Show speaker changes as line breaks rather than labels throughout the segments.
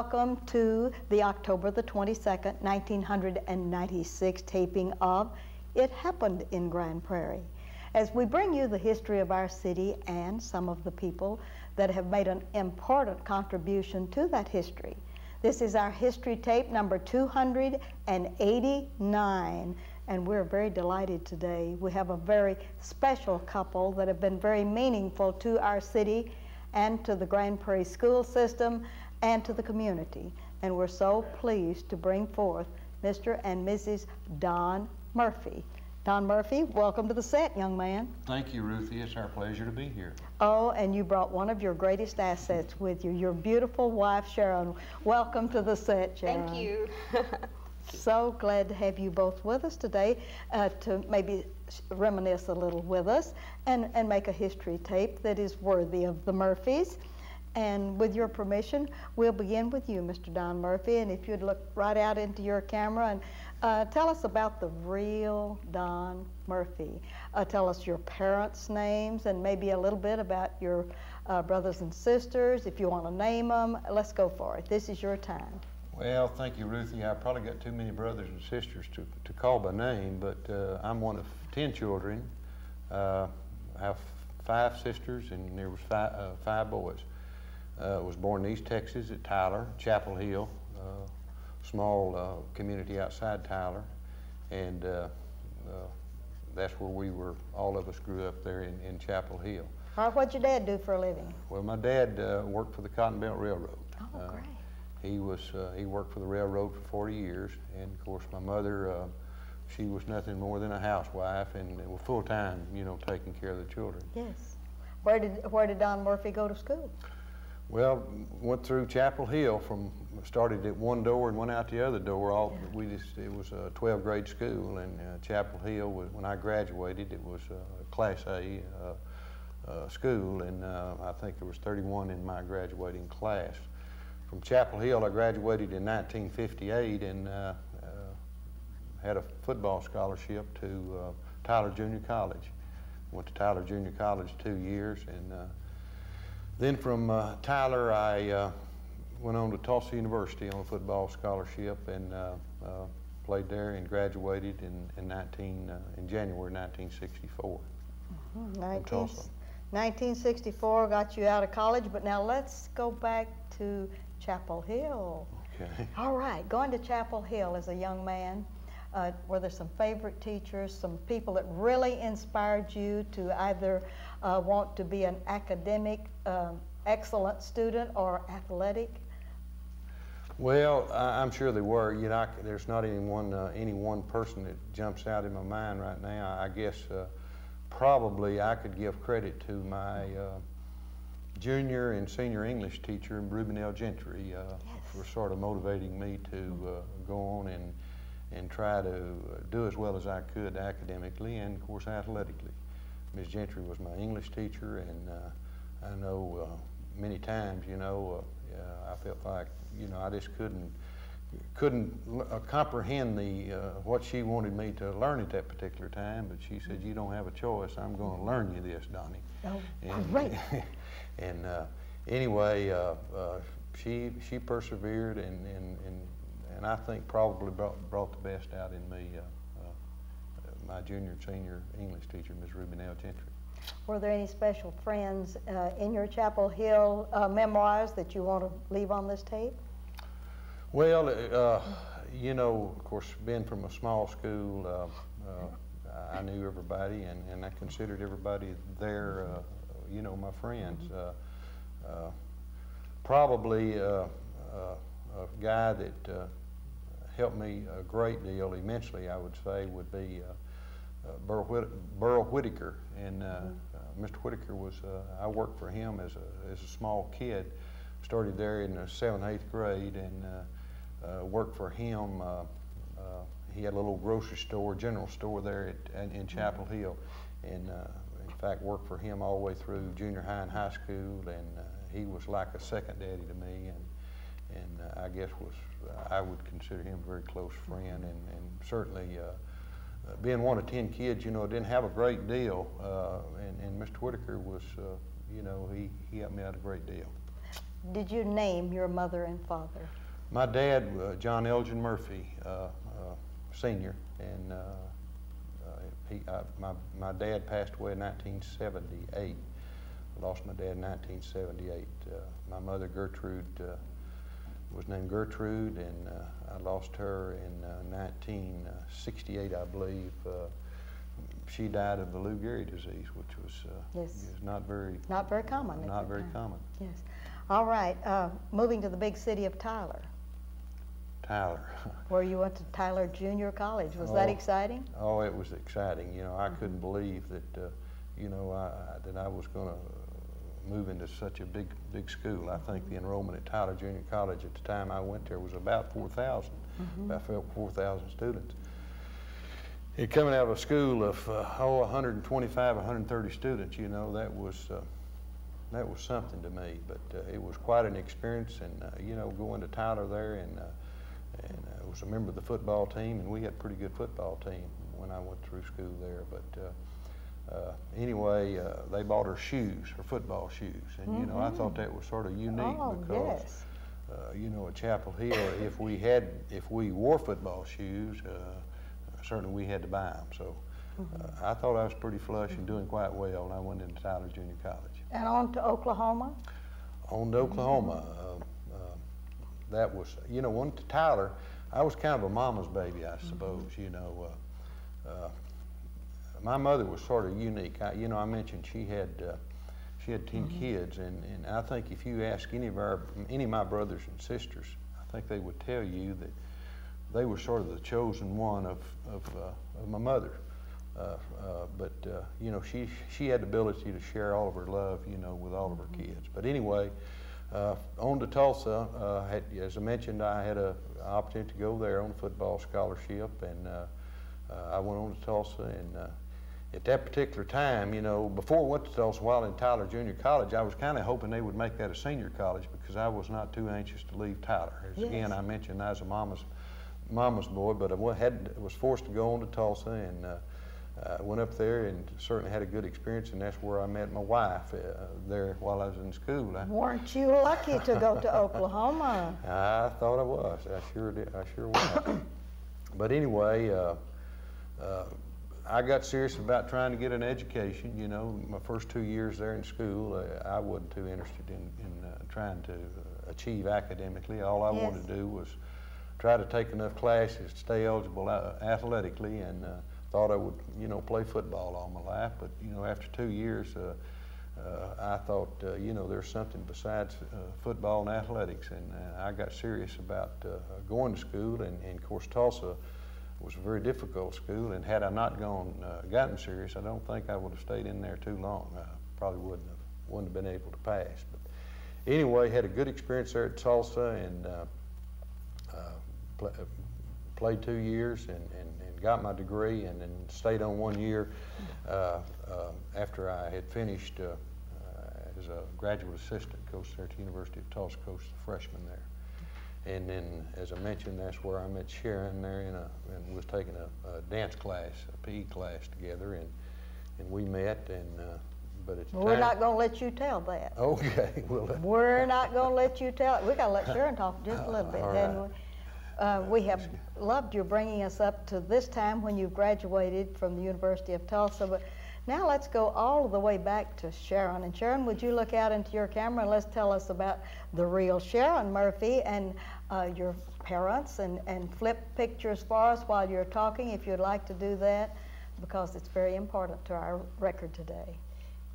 welcome to the October the 22nd, 1996 taping of It Happened in Grand Prairie, as we bring you the history of our city and some of the people that have made an important contribution to that history. This is our history tape number 289, and we're very delighted today. We have a very special couple that have been very meaningful to our city and to the Grand Prairie school system and to the community. And we're so pleased to bring forth Mr. and Mrs. Don Murphy. Don Murphy, welcome to the set, young man.
Thank you, Ruthie. It's our pleasure to be here.
Oh, and you brought one of your greatest assets with you, your beautiful wife, Sharon. Welcome to the set, Sharon.
Thank you.
So glad to have you both with us today to maybe reminisce a little with us and make a history tape that is worthy of the Murphys. And with your permission, we'll begin with you, Mr. Don Murphy, and if you'd look right out into your camera and tell us about the real Don Murphy. Tell us your parents' names and maybe a little bit about your brothers and sisters. If you want to name them, let's go for it. This is your time.
Well, thank you, Ruthie. I probably got too many brothers and sisters to call by name, but I'm one of 10 children. I have 5 sisters, and there was 5 boys. Was born in East Texas at Tyler, Chapel Hill, small community outside Tyler, and that's where we were. All of us grew up there in Chapel Hill.
All right, what'd your dad do for a living?
Well, my dad worked for the Cotton Belt Railroad.
Oh, great.
He worked for the railroad for 40 years, and of course my mother, she was nothing more than a housewife and was full time, you know, taking care of the children.
Yes. Where did Don Murphy go to school?
Well, went through Chapel Hill. Started at one door and went out the other door. It was a 12th grade school, and Chapel Hill when I graduated, it was a Class A school, and I think there was 31 in my graduating class. From Chapel Hill, I graduated in 1958 and had a football scholarship to Tyler Junior College. Went to Tyler Junior College 2 years, and then from Tyler, I went on to Tulsa University on a football scholarship and played there and graduated in January 1964. From Tulsa.
1964 got you out of college, but now let's go back to Chapel Hill.
Okay.
All right, going to Chapel Hill as a young man, were there some favorite teachers, some people that really inspired you to either want to be an academic excellent student or athletic?
Well, I'm sure there were. You know, there's not any one person that jumps out in my mind right now. I guess probably I could give credit to my junior and senior English teacher, Reuben L. Gentry,
Yes.
for sort of motivating me to go on and try to do as well as I could academically and, of course, athletically. Ms. Gentry was my English teacher, and I know many times, you know, I felt like, you know, I just couldn't comprehend what she wanted me to learn at that particular time, but she said, "You don't have a choice. I'm going to learn you this, Donnie."
Oh,
and,
great.
And anyway, she persevered, and I think probably brought the best out in me. My junior and senior English teacher, Ms. Reuben L. Gentry.
Were there any special friends in your Chapel Hill memoirs that you want to leave on this tape?
Well, you know, of course, being from a small school, I knew everybody, and I considered everybody there, you know, my friends. Probably a guy that helped me a great deal, immensely, I would say, would be Burl Whitaker. And Mr. Whitaker was, I worked for him as a small kid. Started there in the 7th, 8th grade, and worked for him. He had a little grocery store, general store there in Chapel Hill, and in fact worked for him all the way through junior high and high school, and he was like a second daddy to me, and I guess I would consider him a very close friend, and certainly being one of 10 kids, you know, didn't have a great deal, and Mr. Whitaker was, you know, he helped me out a great deal.
did you name your mother and father?
My dad, John Elgin Murphy, Senior, and my dad passed away in 1978. I lost my dad in 1978. My mother, Gertrude, was named Gertrude, and I lost her in 1968, I believe. She died of the Lou Gehrig disease, which was is not very
common.
Not very common.
Yes. All right. Moving to the big city of Tyler.
Tyler.
Where you went to Tyler Junior College. Was that exciting?
Oh, it was exciting. You know, I couldn't believe that, you know, that I was going to move into such a big school. I think the enrollment at Tyler Junior College at the time I went there was about 4,000, about 4,000 students. It coming out of a school of 125, 130 students, you know, that was something to me. But it was quite an experience, and you know, going to Tyler there, and I was a member of the football team, and we had a pretty good football team when I went through school there. But anyway, they bought her shoes, her football shoes, and you know, I thought that was sort of unique because you know, at Chapel Hill, if we wore football shoes, certainly we had to buy them. So I thought I was pretty flush and doing quite well, and I went into Tyler Junior College.
And on to Oklahoma? On
to Oklahoma. That was, you know, went to Tyler. I was kind of a mama's baby, I suppose. You know, my mother was sort of unique. You know, I mentioned she had 10 kids, and I think if you ask any of my brothers and sisters, I think they would tell you that they were sort of the chosen one of my mother. But you know, she had the ability to share all of her love, you know, with all of her kids. But anyway, on to Tulsa. As I mentioned, I had an opportunity to go there on a football scholarship, and I went on to Tulsa. And at that particular time, you know, before I went to Tulsa, while in Tyler Junior College, I was kind of hoping they would make that a senior college because I was not too anxious to leave Tyler. As again, I mentioned I was a mama's boy, but I was forced to go on to Tulsa, and went up there and certainly had a good experience, and that's where I met my wife there while I was in school.
Weren't you lucky to go to Oklahoma?
I thought I was. I sure did. I sure was. But anyway, I got serious about trying to get an education. You know, my first 2 years there in school, I wasn't too interested in trying to achieve academically. All I wanted to do was try to take enough classes to stay eligible athletically, and thought I would, you know, play football all my life. But you know, after 2 years, I thought, you know, there's something besides football and athletics, and I got serious about going to school. And of course, Tulsa was a very difficult school, and had I not gotten serious, I don't think I would have stayed in there too long. I probably wouldn't have been able to pass. But anyway, had a good experience there at Tulsa, and played 2 years and got my degree, and then stayed on 1 year after I had finished as a graduate assistant, coached there at the University of Tulsa, coached the freshman there. And then, as I mentioned, that's where I met Sharon there, and was taking a dance class, a PE class together, and we met, and but at the time,
we're not going to let you tell that.
Okay.
We're not going to let you tell it. We got to let Sharon talk just a little bit.
All right.
We have loved you bringing us up to this time when you graduated from the University of Tulsa, but now let's go all the way back to Sharon. And Sharon, would you look out into your camera and let's tell us about the real Sharon Murphy and your parents, and flip pictures for us while you're talking, if you'd like to do that, because it's very important to our record today.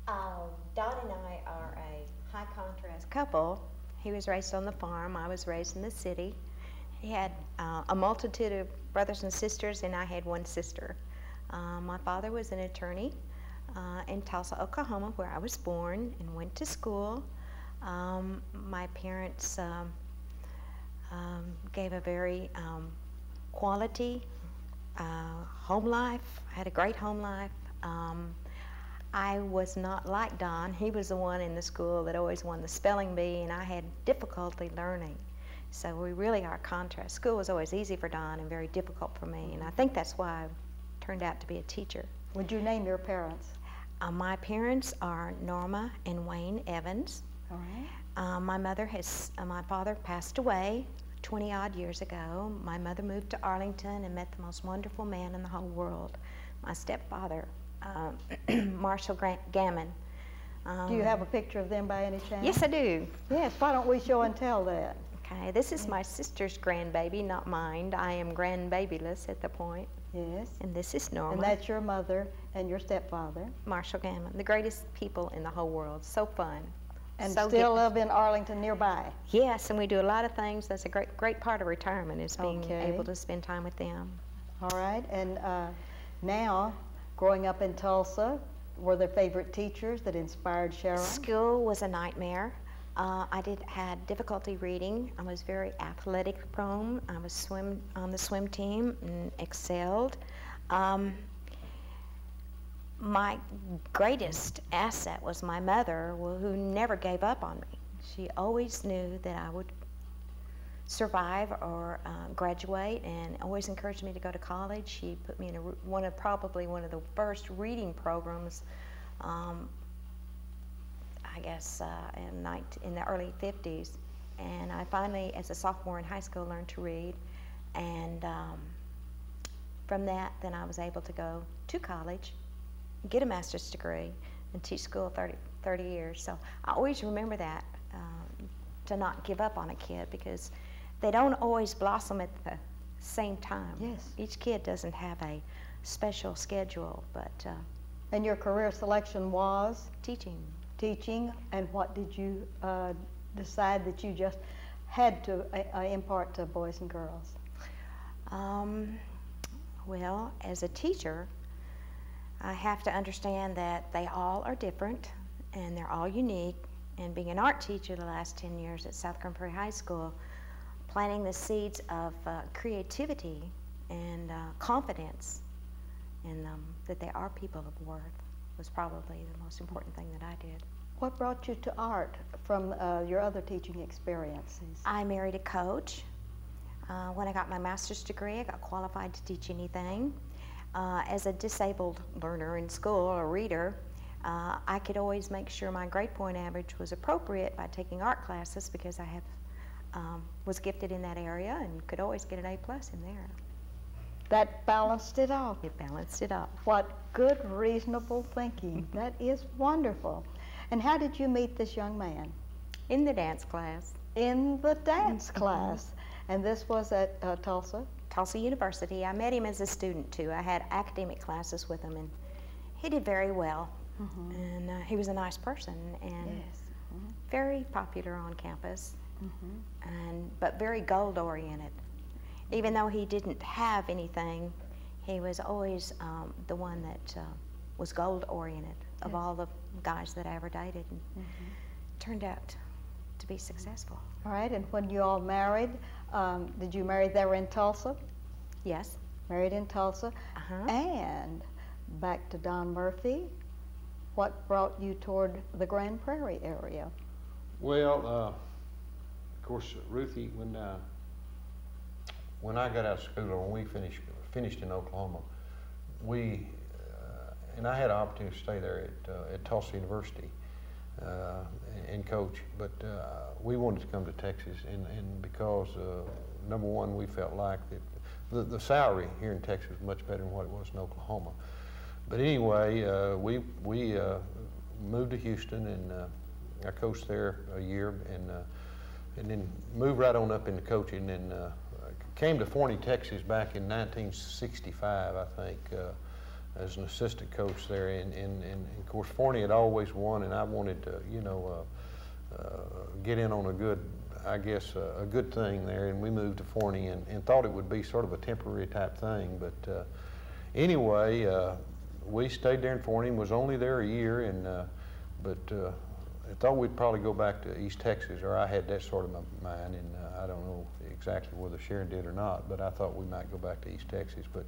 Don and I are a high contrast couple. He was raised on the farm, I was raised in the city. He had a multitude of brothers and sisters, and I had one sister. My father was an attorney in Tulsa, Oklahoma, where I was born and went to school. My parents gave a very quality home life. I had a great home life. I was not like Don. He was the one in the school that always won the spelling bee, and I had difficulty learning. So we really are contrast. School was always easy for Don and very difficult for me, and I think that's why I turned out to be a teacher.
Would you name your parents?
My parents are Norma and Wayne Evans.
All
My father passed away 20-odd years ago. My mother moved to Arlington and met the most wonderful man in the whole world, my stepfather, Marshall Gammon.
Do you have a picture of them by any chance?
Yes, I do.
Yes, why don't we show and tell that?
Okay, this is my sister's grandbaby, not mine. I am grandbabyless at the point.
Yes.
And this is Norma.
And that's your mother and your stepfather.
Marshall Gammon, the greatest people in the whole world. So fun.
And
so
still live in Arlington nearby.
Yes, and we do a lot of things. That's a great part of retirement, is being able to spend time with them.
All right, and now, growing up in Tulsa, were there favorite teachers that inspired Sharon?
School was a nightmare. I had difficulty reading. I was very athletic prone. I was on the swim team and excelled. My greatest asset was my mother, who never gave up on me. She always knew that I would survive or graduate, and always encouraged me to go to college. She put me in probably one of the first reading programs, I guess in the early 50s. And I finally, as a sophomore in high school, learned to read. And from that, then I was able to go to college, get a master's degree, and teach school 30 years. So I always remember that, to not give up on a kid, because they don't always blossom at the same time.
Yes.
Each kid doesn't have a special schedule, but
And your career selection was?
teaching.
Teaching, and what did you decide that you just had to impart to boys and girls?
Well, as a teacher, I have to understand that they all are different and they're all unique. And being an art teacher the last 10 years at South Prairie High School, planting the seeds of creativity and confidence in them, that they are people of worth, was probably the most important thing that I did.
What brought you to art from your other teaching experiences?
I married a coach. When I got my master's degree, I got qualified to teach anything. As a disabled learner in school, or reader, I could always make sure my grade point average was appropriate by taking art classes, because I was gifted in that area and could always get an A+ in there.
That balanced it off.
It balanced it up.
What good, reasonable thinking. That is wonderful. And how did you meet this young man?
In the dance class.
In the dance class. And this was at Tulsa?
Tulsa University. I met him as a student too. I had academic classes with him, and he did very well. And he was a nice person, and very popular on campus, but very goal-oriented. Even though he didn't have anything, he was always the one that was goal-oriented of all the guys that I ever dated, and turned out to be successful.
All right, and when you all married, did you marry there in Tulsa?
Yes.
Married in Tulsa. And back to Don Murphy, what brought you toward the Grand Prairie area?
Well, of course, Ruthie, when I got out of school, or when we finished in Oklahoma, and I had an opportunity to stay there at Tulsa University and coach, but we wanted to come to Texas, and because number one, we felt like that the salary here in Texas was much better than what it was in Oklahoma. But anyway, we moved to Houston, and I coached there a year, and then moved right on up into coaching, and came to Forney, Texas back in 1965, I think, as an assistant coach there. And of course, Forney had always won, and I wanted to, get in on a good, I guess, a good thing there. And we moved to Forney, and thought it would be sort of a temporary type thing. But anyway, we stayed there in Forney, and was only there a year, and but I thought we'd probably go back to East Texas, or I had that sort of my mind, and I don't know exactly whether Sharon did or not, but I thought we might go back to East Texas. But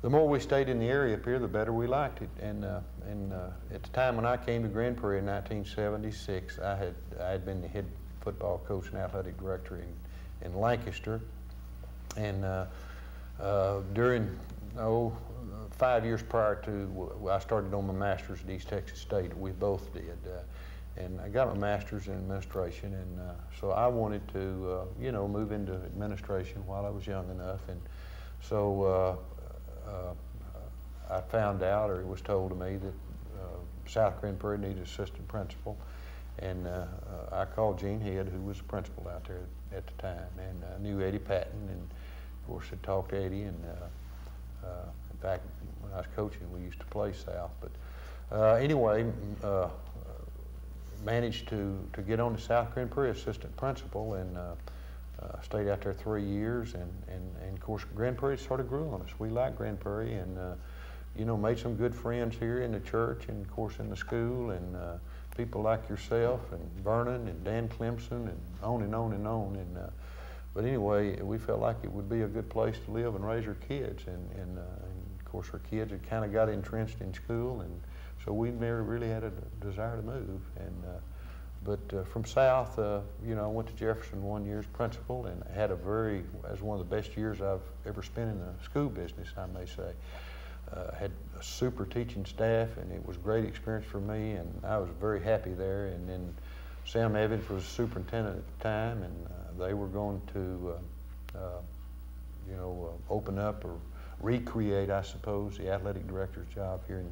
the more we stayed in the area up here, the better we liked it. And at the time when I came to Grand Prairie in 1976, I had been the head football coach and athletic director in Lancaster, and during 5 years prior to, I started on my master's at East Texas State. We both did. And I got my master's in administration, and so I wanted to, you know, move into administration while I was young enough. And so I found out, or it was told to me, that South Grand Prairie needed an assistant principal. And I called Gene Head, who was the principal out there at the time, and I knew Eddie Patton, and of course I talked to Eddie, and in fact, when I was coaching, we used to play South. But anyway, managed to get on the South Grand Prairie assistant principal, and stayed out there 3 years, and of course Grand Prairie sort of grew on us. We liked Grand Prairie, and you know, made some good friends here in the church, and of course in the school, and people like yourself and Vernon and Dan Clemson, and on and on and on. And but anyway, we felt like it would be a good place to live and raise our kids, and of course our kids had kind of got entrenched in school, and so we never really had a desire to move. And but from South, you know, I went to Jefferson 1 year as principal, and had as one of the best years I've ever spent in the school business, I may say. Had a super teaching staff, and it was a great experience for me, and I was very happy there. And then Sam Evans was superintendent at the time, and they were going to, you know, open up or recreate, I suppose, the athletic director's job here in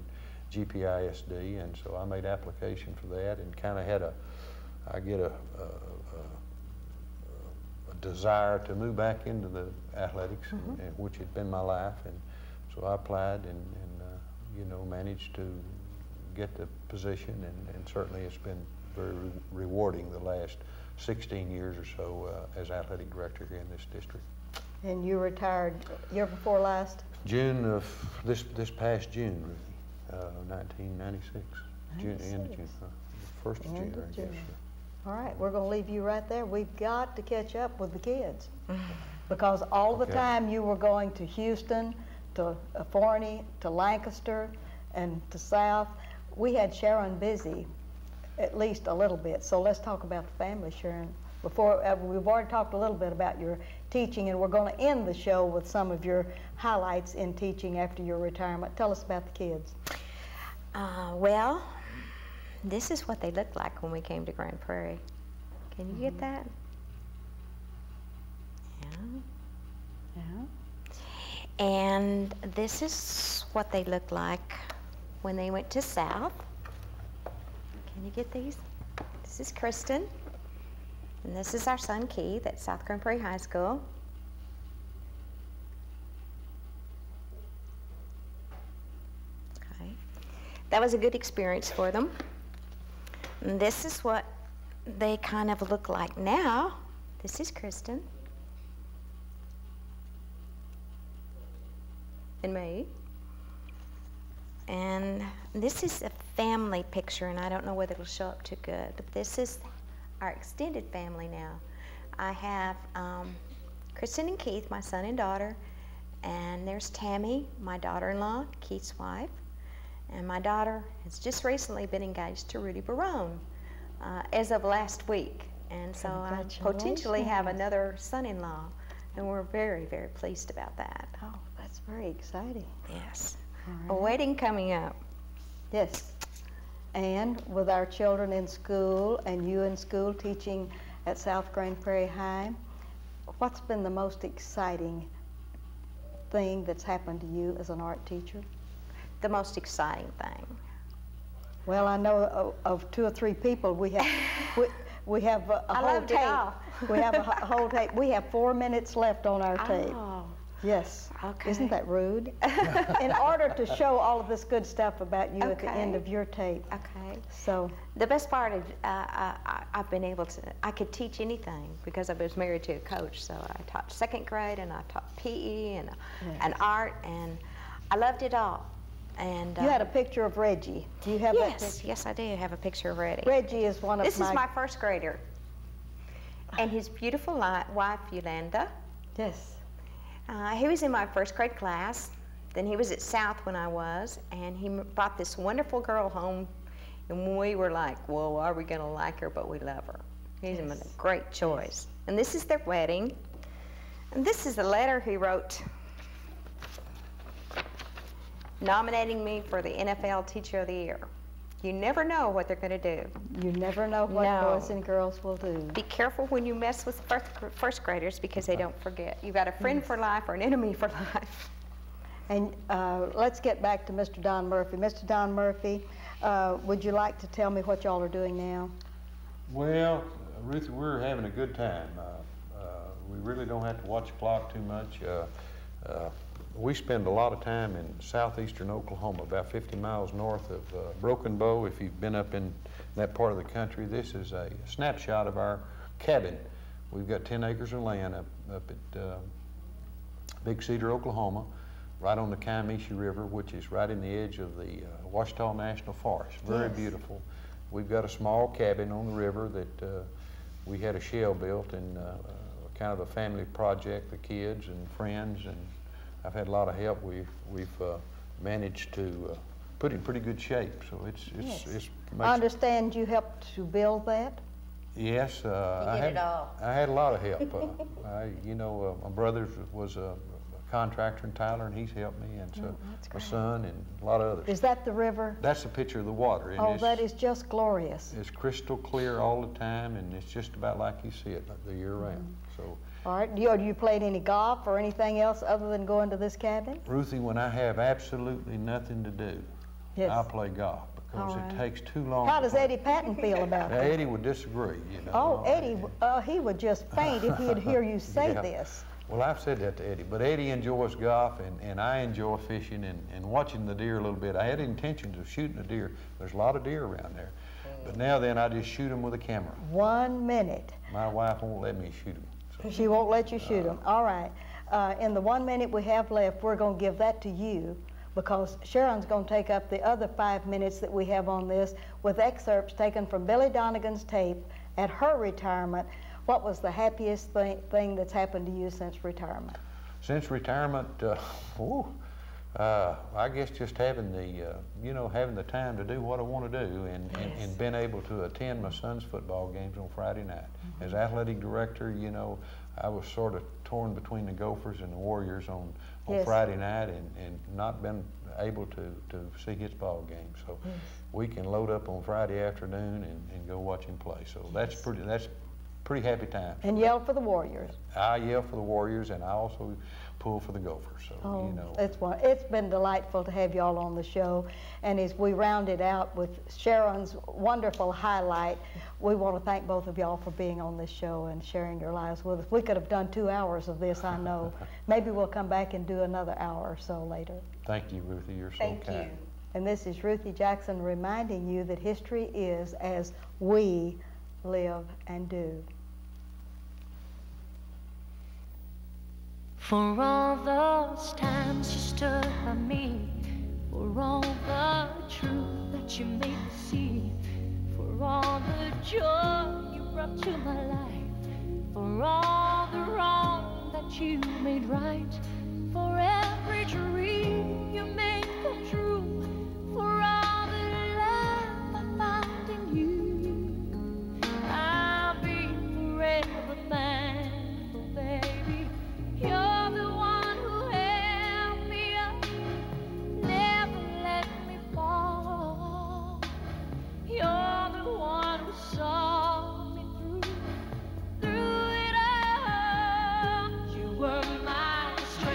GPISD, and so I made application for that, and kind of had a desire to move back into the athletics, and which had been my life. And so I applied, and you know, managed to get the position, and certainly it's been very rewarding the last 16 years or so as athletic director here in this district.
And you retired year before last?
June of this past June, really, 1996. End of June, 1st of June, I guess.
All right, we're going to leave you right there. We've got to catch up with the kids, because all the time you were going to Houston, to Forney, to Lancaster, and to South. We had Sharon busy at least a little bit, so let's talk about the family, Sharon. Before, we've already talked a little bit about your teaching, and we're going to end the show with some of your highlights in teaching after your retirement. Tell us about the kids.
Well, this is what they looked like when we came to Grand Prairie. Can you get that? Yeah. And this is what they looked like when they went to South. Can you get these? This is Kristen, and this is our son Keith at South Grand Prairie High School. Okay. That was a good experience for them. And this is what they kind of look like now. This is Kristen. And me. And this is a family picture, and I don't know whether it'll show up too good, but this is our extended family now. I have Kristen and Keith, my son and daughter, and there's Tammy, my daughter-in-law, Keith's wife, and my daughter has just recently been engaged to Rudy Barone as of last week, and so I potentially have another son-in-law, and we're very, very pleased about that.
Oh, that's very exciting.
Yes.
Right.
A wedding coming up.
Yes. And with our children in school, and you in school teaching at South Grand Prairie High, what's been the most exciting thing that's happened to you as an art teacher?
The most exciting thing?
Well, I know of 2 or 3 people. We have we have a whole tape. We have a whole tape. We have 4 minutes left on our tape.
Oh.
Yes.
Okay.
Isn't that rude? In order to show all of this good stuff about you at the end of your tape.
Okay.
So
the best part of I've been able to, I could teach anything because I was married to a coach. So I taught 2nd grade, and I taught PE and art, and I loved it all. And
you had a picture of Reggie. Do you have that picture?
Yes, I do have a picture of Reggie.
Reggie is one of
This is my 1st grader, and his beautiful wife Yolanda.
Yes.
He was in my 1st grade class. Then he was at South when I was, and he brought this wonderful girl home, and we were like, well, are we going to like her? But we love her. He's a great choice. And this is their wedding. And this is the letter he wrote nominating me for the NFL Teacher of the Year. You never know what they're going to do.
You never know what boys and girls will do.
Be careful when you mess with first graders because they don't forget. You've got a friend for life or an enemy for life.
And let's get back to Mr. Don Murphy. Mr. Don Murphy, would you like to tell me what y'all are doing now?
Well, Ruthie, we're having a good time. We really don't have to watch the clock too much. We spend a lot of time in southeastern Oklahoma, about 50 miles north of Broken Bow. If you've been up in that part of the country, this is a snapshot of our cabin. We've got 10 acres of land up at Big Cedar, Oklahoma, right on the Kiamichi River, which is right in the edge of the Ouachita National Forest. Very beautiful. We've got a small cabin on the river that we had a shell built and kind of a family project, the kids and friends, and I've had a lot of help. We've managed to put it in pretty good shape, so it's
I understand you helped to build that?
Yes, I had a lot of help. My brother was a contractor in Tyler, and he's helped me, and so my son and a lot of others.
Is that the river?
That's a picture of the water. And
oh, that is just glorious.
It's crystal clear all the time, and it's just about like you see it the year round. So.
All right. Do you play any golf or anything else other than going to this cabin?
Ruthie, when I have absolutely nothing to do, I'll play golf because it takes too long.
How does Eddie Patton feel about that?
Eddie would disagree, you know.
Oh, Eddie, he would just faint if he'd hear you say this.
Well, I've said that to Eddie, but Eddie enjoys golf, and I enjoy fishing and watching the deer a little bit. I had intentions of shooting a deer. There's a lot of deer around there. But now then, I just shoot them with a camera. 1 minute. My wife won't let me shoot them. So.
She won't let you shoot them. All right. In the 1 minute we have left, we're going to give that to you because Sharon's going to take up the other 5 minutes that we have on this with excerpts taken from Billy Donegan's tape at her retirement. What was the happiest thing that's happened to you since retirement?
Since retirement, I guess just having the, having the time to do what I want to do and being able to attend my son's football games on Friday night. As athletic director, I was sort of torn between the Gophers and the Warriors on Friday night and not been able to see his ball game. So we can load up on Friday afternoon and go watch him play. So that's pretty happy time.
And yell for the Warriors.
I yell for the Warriors, and I also pull for the Gophers. So
it's been delightful to have y'all on the show. And as we round it out with Sharon's wonderful highlight, we want to thank both of y'all for being on this show and sharing your lives with us. We could have done 2 hours of this, I know. Maybe we'll come back and do another hour or so later.
Thank you, Ruthie. You're so kind.
Thank you.
And this is Ruthie Jackson reminding you that history is as we live and do.
For all those times you stood by me, for all the truth that you made me see, for all the joy you brought to my life, for all the wrong that you made right, for every dream you made come true, for all the love I found in you, I'll be forever thankful, baby. You're the one who held me up, never let me fall. You're the one who saw me through it all. You were my strength.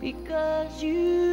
because you